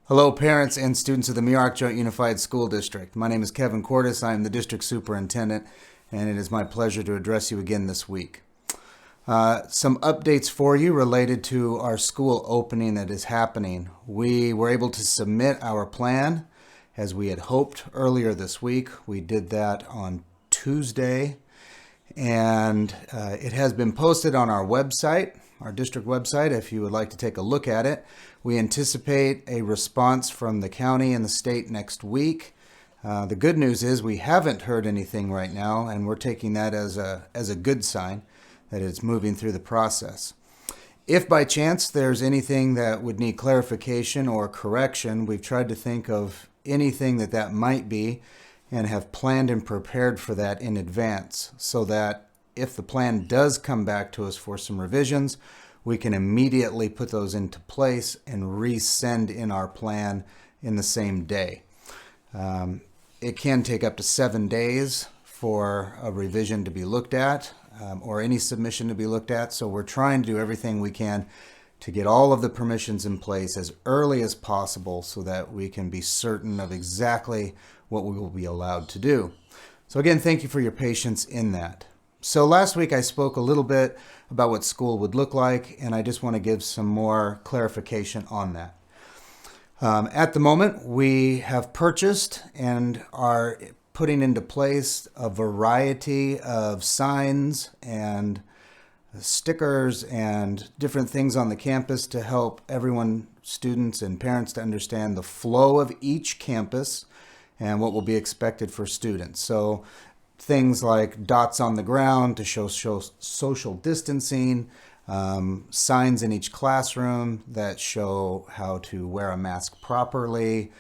Hello, parents and students of the Muroc Joint Unified School District. My name is Kevin Cordes. I am the district superintendent, and it is my pleasure to address you again this week. Some updates for you related to our school opening that is happening. We were able to submit our plan as we had hoped earlier this week. We did that on Tuesday, and it has been posted on our website, our district website, if you would like to take a look at it. We anticipate a response from the county and the state next week. The good news is we haven't heard anything right now, and we're taking that as a good sign that it's moving through the process. If by chance there's anything that would need clarification or correction, we've tried to think of anything that might be and have planned and prepared for that in advance so that if the plan does come back to us for some revisions, we can immediately put those into place and resend in our plan in the same day. It can take up to 7 days for a revision to be looked at or any submission to be looked at. So we're trying to do everything we can to get all of the permissions in place as early as possible so that we can be certain of exactly what we will be allowed to do. So again, thank you for your patience in that. So last week I spoke a little bit about what school would look like, and I just want to give some more clarification on that. At the moment, we have purchased and are putting into place a variety of signs and stickers and different things on the campus to help everyone, students and parents, to understand the flow of each campus and what will be expected for students. So things like dots on the ground to show social distancing, signs in each classroom that show how to wear a mask properly,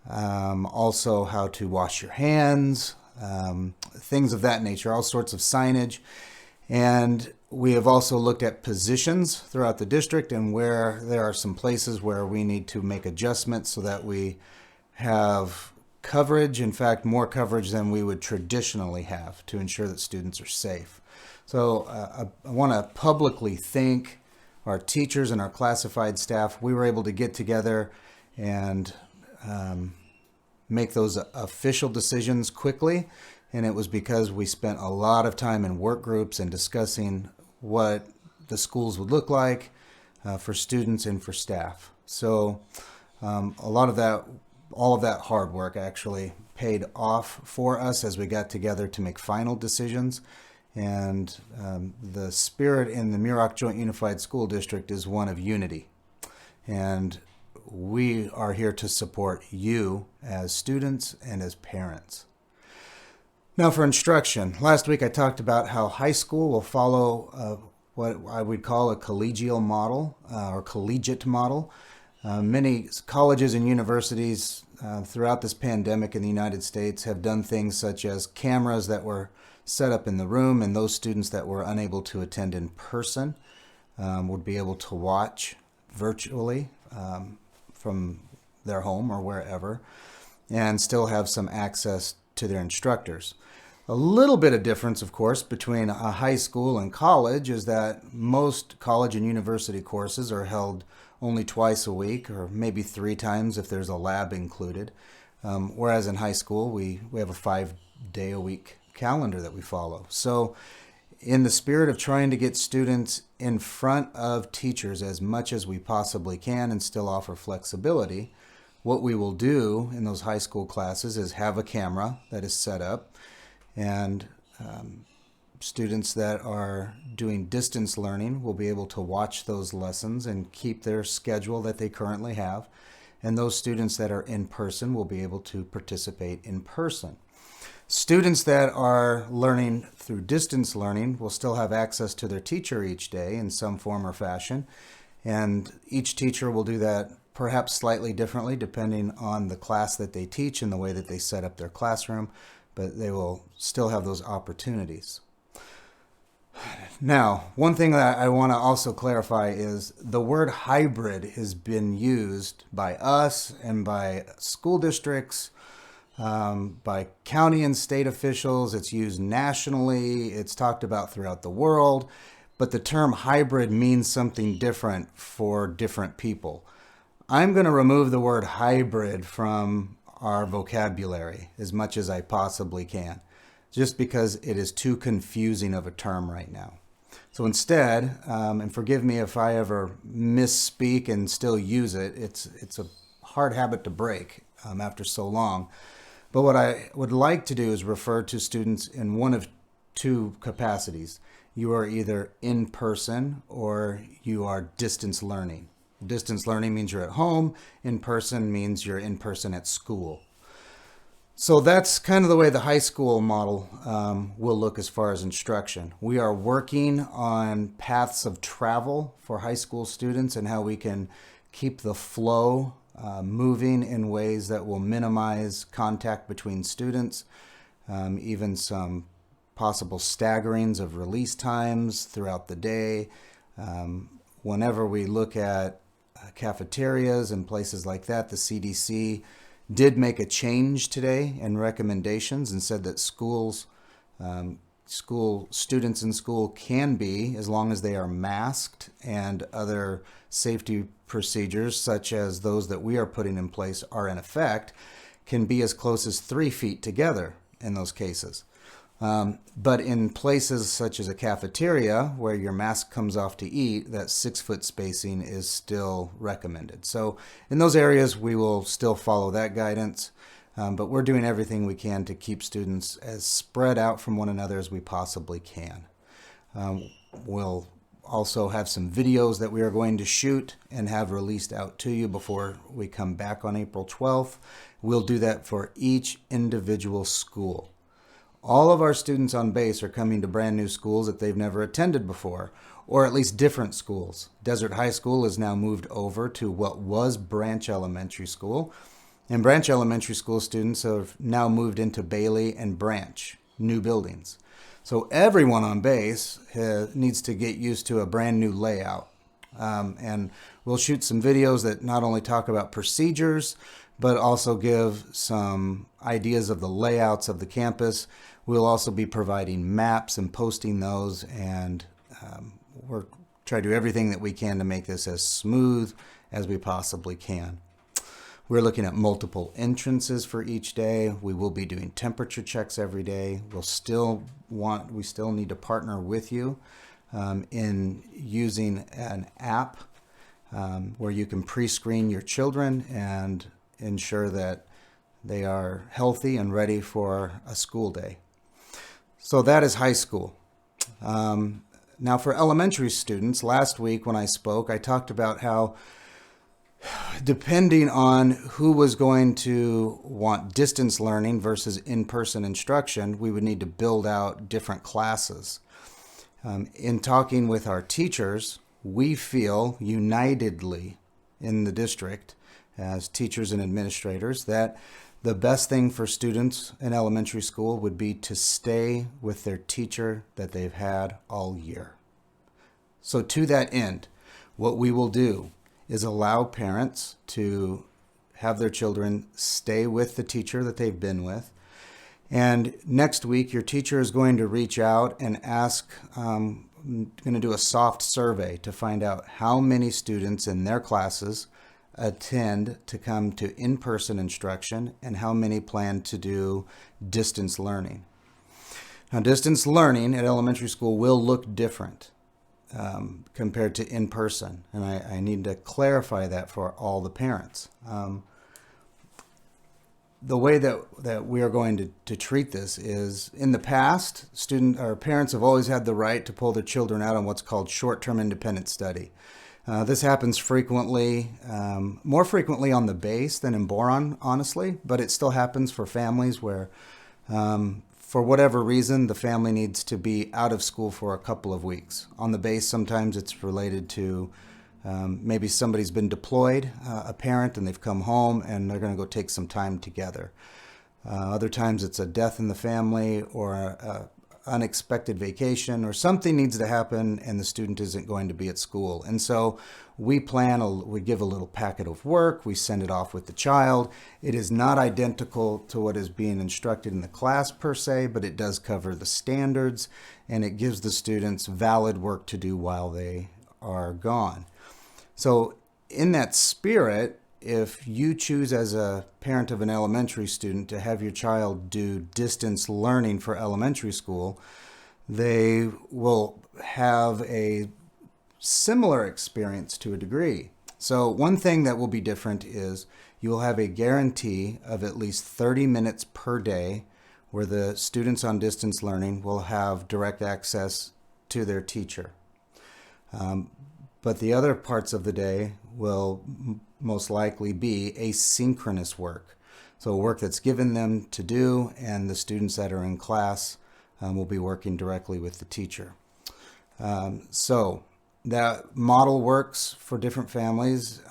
also how to wash your hands, things of that nature, all sorts of signage. And we have also looked at positions throughout the district and where there are some places where we need to make adjustments so that we have coverage, in fact, more coverage than we would traditionally have to ensure that students are safe. So I want to publicly thank our teachers and our classified staff. We were able to get together and make those official decisions quickly, and it was because we spent a lot of time in work groups and discussing what the schools would look like for students and for staff. So all of that hard work actually paid off for us as we got together to make final decisions. And the spirit in the Muroc Joint Unified School District is one of unity. And we are here to support you as students and as parents. Now for instruction. Last week I talked about how high school will follow what I would call a collegial model or collegiate model. Many colleges and universities throughout this pandemic in the United States have done things such as cameras that were set up in the room, and those students that were unable to attend in person would be able to watch virtually from their home or wherever and still have some access to their instructors. A little bit of difference, of course, between a high school and college is that most college and university courses are held only twice a week or maybe 3 times if there's a lab included. Whereas in high school, we have a 5-day-a-week calendar that we follow. So in the spirit of trying to get students in front of teachers as much as we possibly can and still offer flexibility, what we will do in those high school classes is have a camera that is set up, and students that are doing distance learning will be able to watch those lessons and keep their schedule that they currently have. And those students that are in person will be able to participate in person. Students that are learning through distance learning will still have access to their teacher each day in some form or fashion. And each teacher will do that perhaps slightly differently depending on the class that they teach and the way that they set up their classroom, but they will still have those opportunities. Now, one thing that I want to also clarify is the word hybrid has been used by us and by school districts, by county and state officials. It's used nationally. It's talked about throughout the world. But the term hybrid means something different for different people. I'm going to remove the word hybrid from our vocabulary as much as I possibly can, just because it is too confusing of a term right now. So instead, and forgive me if I ever misspeak and still use it, it's a hard habit to break after so long. But what I would like to do is refer to students in one of two capacities. You are either in person or you are distance learning. Distance learning means you're at home. In person means you're in person at school. So that's kind of the way the high school model will look as far as instruction. We are working on paths of travel for high school students and how we can keep the flow moving in ways that will minimize contact between students, even some possible staggerings of release times throughout the day. Whenever we look at cafeterias and places like that, the CDC did make a change today in recommendations and said that school students in school can be, as long as they are masked and other safety procedures such as those that we are putting in place are in effect, can be as close as 3 feet together in those cases. But in places such as a cafeteria where your mask comes off to eat, that 6-foot spacing is still recommended. So in those areas, we will still follow that guidance, but we're doing everything we can to keep students as spread out from one another as we possibly can. We'll also have some videos that we are going to shoot and have released out to you before we come back on April 12th. We'll do that for each individual school. All of our students on base are coming to brand new schools that they've never attended before, or at least different schools. Desert High School has now moved over to what was Branch Elementary School, and Branch Elementary School students have now moved into Bailey and Branch, new buildings. So everyone on base needs to get used to a brand new layout. And we'll shoot some videos that not only talk about procedures, but also give some ideas of the layouts of the campus. We'll also be providing maps and posting those, and we're trying to do everything that we can to make this as smooth as we possibly can. We're looking at multiple entrances for each day. We will be doing temperature checks every day. We still need to partner with you in using an app where you can pre-screen your children and ensure that they are healthy and ready for a school day. So that is high school. Now for elementary students, last week when I spoke, I talked about how depending on who was going to want distance learning versus in-person instruction, we would need to build out different classes. In talking with our teachers, we feel unitedly in the district as teachers and administrators that the best thing for students in elementary school would be to stay with their teacher that they've had all year. So to that end, what we will do is allow parents to have their children stay with the teacher that they've been with. And next week, your teacher is going to reach out and ask, going to do a soft survey to find out how many students in their classes attend to come to in-person instruction and how many plan to do distance learning. Now, distance learning at elementary school will look different compared to in-person, and I need to clarify that for all the parents. The way that we are going to treat this is, in the past, parents have always had the right to pull their children out on what's called short-term independent study. This happens frequently, more frequently on the base than in Boron, honestly, but it still happens for families where, for whatever reason, the family needs to be out of school for a couple of weeks. On the base, sometimes it's related to maybe somebody's been deployed, a parent, and they've come home and they're going to go take some time together. Other times it's a death in the family or a unexpected vacation, or something needs to happen and the student isn't going to be at school. And so we give a little packet of work, we send it off with the child. It is not identical to what is being instructed in the class per se, but it does cover the standards and it gives the students valid work to do while they are gone. So in that spirit, if you choose as a parent of an elementary student to have your child do distance learning for elementary school, they will have a similar experience to a degree. So one thing that will be different is you will have a guarantee of at least 30 minutes per day where the students on distance learning will have direct access to their teacher. But the other parts of the day will most likely be asynchronous work. So work that's given them to do, and the students that are in class will be working directly with the teacher. So that model works for different families,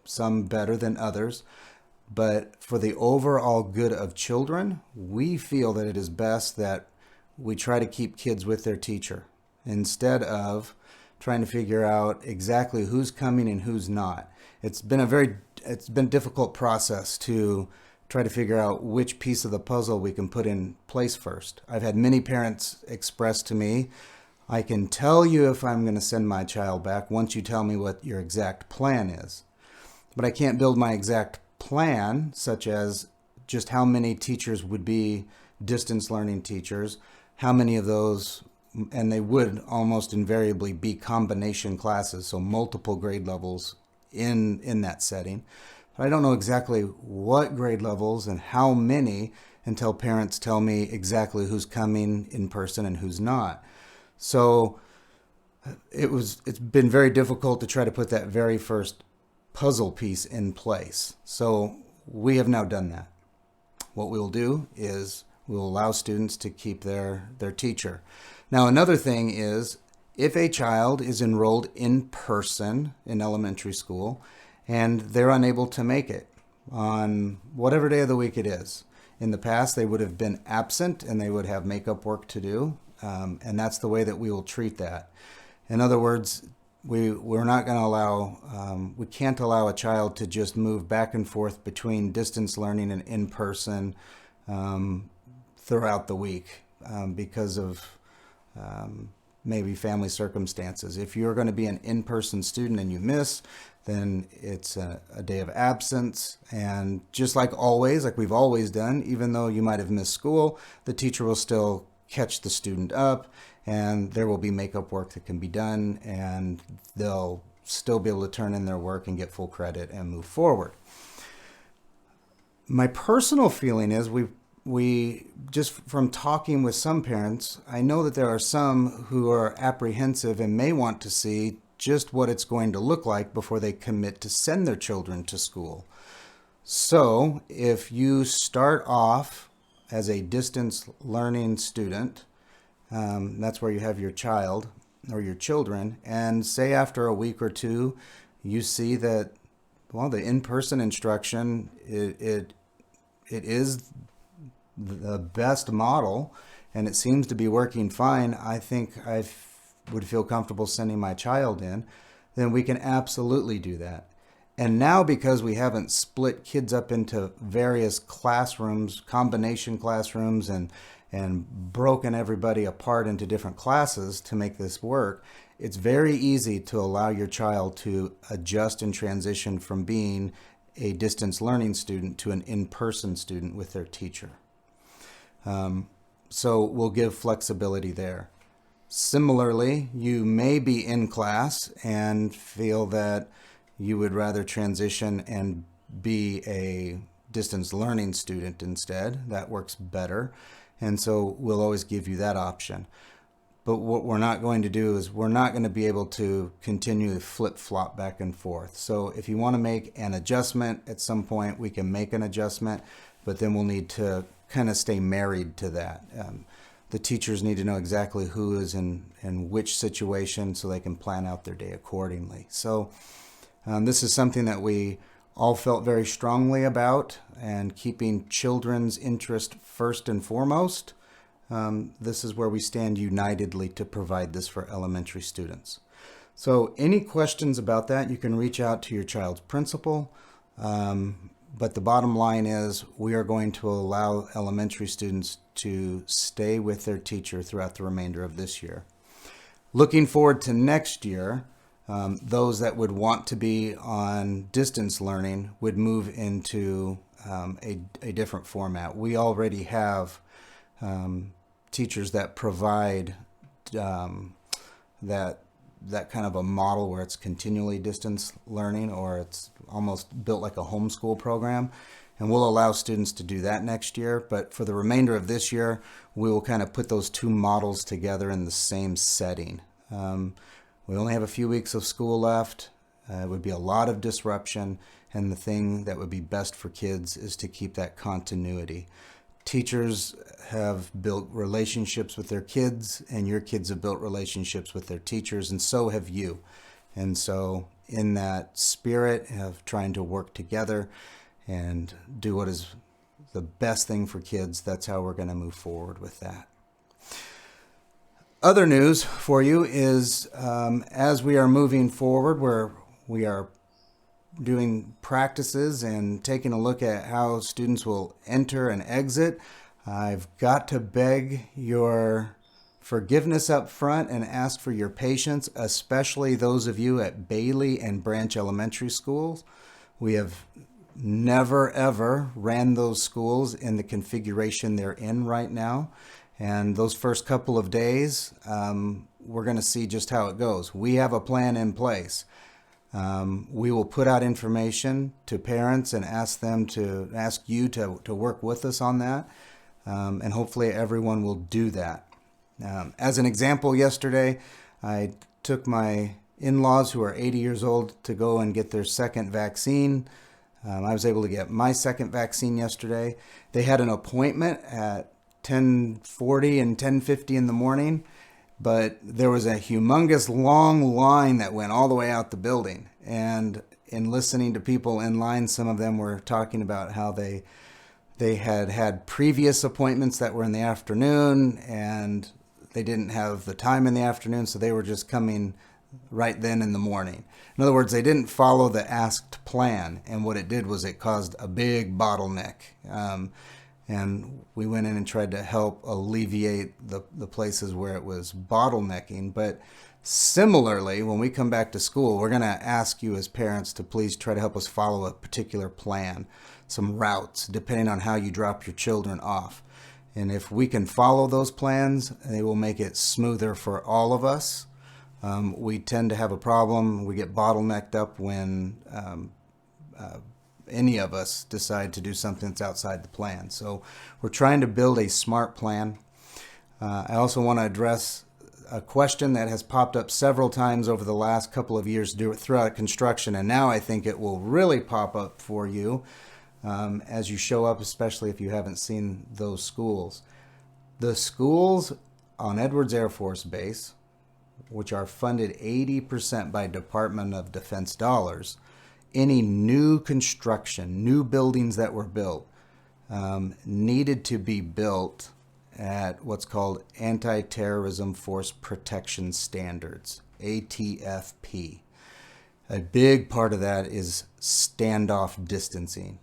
some better than others. But for the overall good of children, we feel that it is best that we try to keep kids with their teacher instead of trying to figure out exactly who's coming and who's not. It's been a difficult process to try to figure out which piece of the puzzle we can put in place first. I've had many parents express to me, I can tell you if I'm going to send my child back once you tell me what your exact plan is. But I can't build my exact plan, such as just how many teachers would be distance learning teachers, how many of those, and they would almost invariably be combination classes, so multiple grade levels in that setting. But I don't know exactly what grade levels and how many until parents tell me exactly who's coming in person and who's not. So it's been very difficult to try to put that very first puzzle piece in place. So we have now done that. What we will do is we will allow students to keep their teacher. Now, another thing is if a child is enrolled in person in elementary school and they're unable to make it on whatever day of the week it is. In the past, they would have been absent and they would have makeup work to do. And that's the way that we will treat that. In other words, we're not going to allow, we can't allow a child to just move back and forth between distance learning and in-person throughout the week because of maybe family circumstances. If you're going to be an in-person student and you miss, then it's a day of absence. And just like always, like we've always done, even though you might have missed school, the teacher will still catch the student up, and there will be makeup work that can be done, and they'll still be able to turn in their work and get full credit and move forward. My personal feeling is we just from talking with some parents, I know that there are some who are apprehensive and may want to see just what it's going to look like before they commit to send their children to school. So if you start off as a distance learning student, that's where you have your child or your children, and say after a week or two you see that, well, the in-person instruction, it is the best model and it seems to be working fine, I think I would feel comfortable sending my child in, then we can absolutely do that. And now, because we haven't split kids up into various classrooms, combination classrooms, and broken everybody apart into different classes to make this work, it's very easy to allow your child to adjust and transition from being a distance learning student to an in-person student with their teacher. So we'll give flexibility there. Similarly, you may be in class and feel that you would rather transition and be a distance learning student instead. That works better. And so we'll always give you that option. But what we're not going to do is we're not going to be able to continue to flip-flop back and forth. So if you want to make an adjustment at some point, we can make an adjustment, but then we'll need to kind of stay married to that. The teachers need to know exactly who is in which situation so they can plan out their day accordingly. So this is something that we all felt very strongly about, and keeping children's interest first and foremost. This is where we stand unitedly to provide this for elementary students. So any questions about that, you can reach out to your child's principal. But the bottom line is we are going to allow elementary students to stay with their teacher throughout the remainder of this year. Looking forward to next year, those that would want to be on distance learning would move into a different format. We already have teachers that provide that kind of a model where it's continually distance learning, or it's almost built like a homeschool program. And we'll allow students to do that next year. But for the remainder of this year, we will kind of put those two models together in the same setting. We only have a few weeks of school left. It would be a lot of disruption. And the thing that would be best for kids is to keep that continuity. Teachers have built relationships with their kids, and your kids have built relationships with their teachers, and so have you. And so in that spirit of trying to work together and do what is the best thing for kids, that's how we're going to move forward with that. Other news for you is as we are moving forward, where we are doing practices and taking a look at how students will enter and exit, I've got to beg your forgiveness up front and ask for your patience, especially those of you at Bailey and Branch Elementary Schools. We have never ever ran those schools in the configuration they're in right now. And those first couple of days, we're going to see just how it goes. We have a plan in place. We will put out information to parents and ask you to work with us on that. And hopefully everyone will do that. As an example, yesterday, I took my in-laws who are 80 years old to go and get their second vaccine. I was able to get my second vaccine yesterday. They had an appointment at 10:40 and 10:50 in the morning, but there was a humongous long line that went all the way out the building. And in listening to people in line, some of them were talking about how they had previous appointments that were in the afternoon, and they didn't have the time in the afternoon, so they were just coming right then in the morning. In other words, they didn't follow the asked plan, and what it did was it caused a big bottleneck. And we went in and tried to help alleviate the places where it was bottlenecking. But similarly, when we come back to school, we're going to ask you as parents to please try to help us follow a particular plan, some routes, depending on how you drop your children off. And if we can follow those plans, they will make it smoother for all of us. We tend to have a problem. We get bottlenecked up when any of us decide to do something that's outside the plan. So we're trying to build a smart plan. I also want to address a question that has popped up several times over the last couple of years throughout construction, and now I think it will really pop up for you as you show up, especially if you haven't seen those schools. The schools on Edwards Air Force Base, which are funded 80% by Department of Defense dollars, any new construction, new buildings that were built, needed to be built at what's called Anti-Terrorism Force Protection Standards, ATFP. A big part of that is standoff distancing.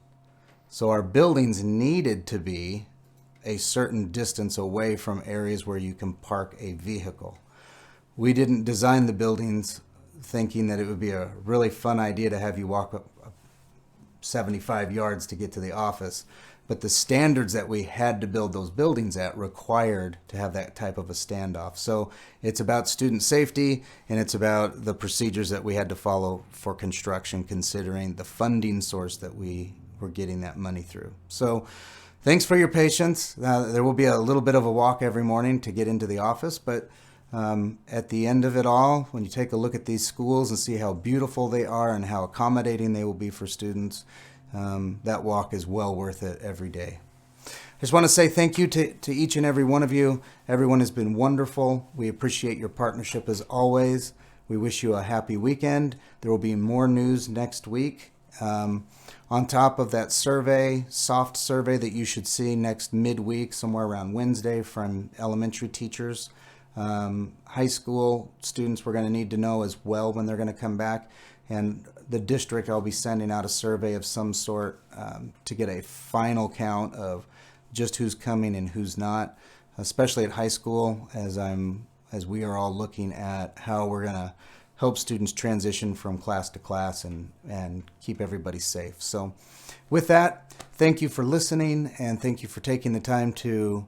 So our buildings needed to be a certain distance away from areas where you can park a vehicle. We didn't design the buildings thinking that it would be a really fun idea to have you walk up 75 yards to get to the office. But the standards that we had to build those buildings at required to have that type of a standoff. So it's about student safety, and it's about the procedures that we had to follow for construction, considering the funding source that we were getting that money through. So thanks for your patience. There will be a little bit of a walk every morning to get into the office, but at the end of it all, when you take a look at these schools and see how beautiful they are and how accommodating they will be for students, that walk is well worth it every day. I just want to say thank you to each and every one of you. Everyone has been wonderful. We appreciate your partnership as always. We wish you a happy weekend. There will be more news next week. On top of that survey, soft survey that you should see next midweek, somewhere around Wednesday, from elementary teachers. High school students we're going to need to know as well when they're going to come back. And the district, I'll be sending out a survey of some sort to get a final count of just who's coming and who's not, especially at high school, as we are all looking at how we're going to help students transition from class to class and keep everybody safe. So with that, thank you for listening, and thank you for taking the time to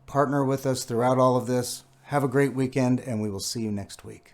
partner with us throughout all of this. Have a great weekend, and we will see you next week.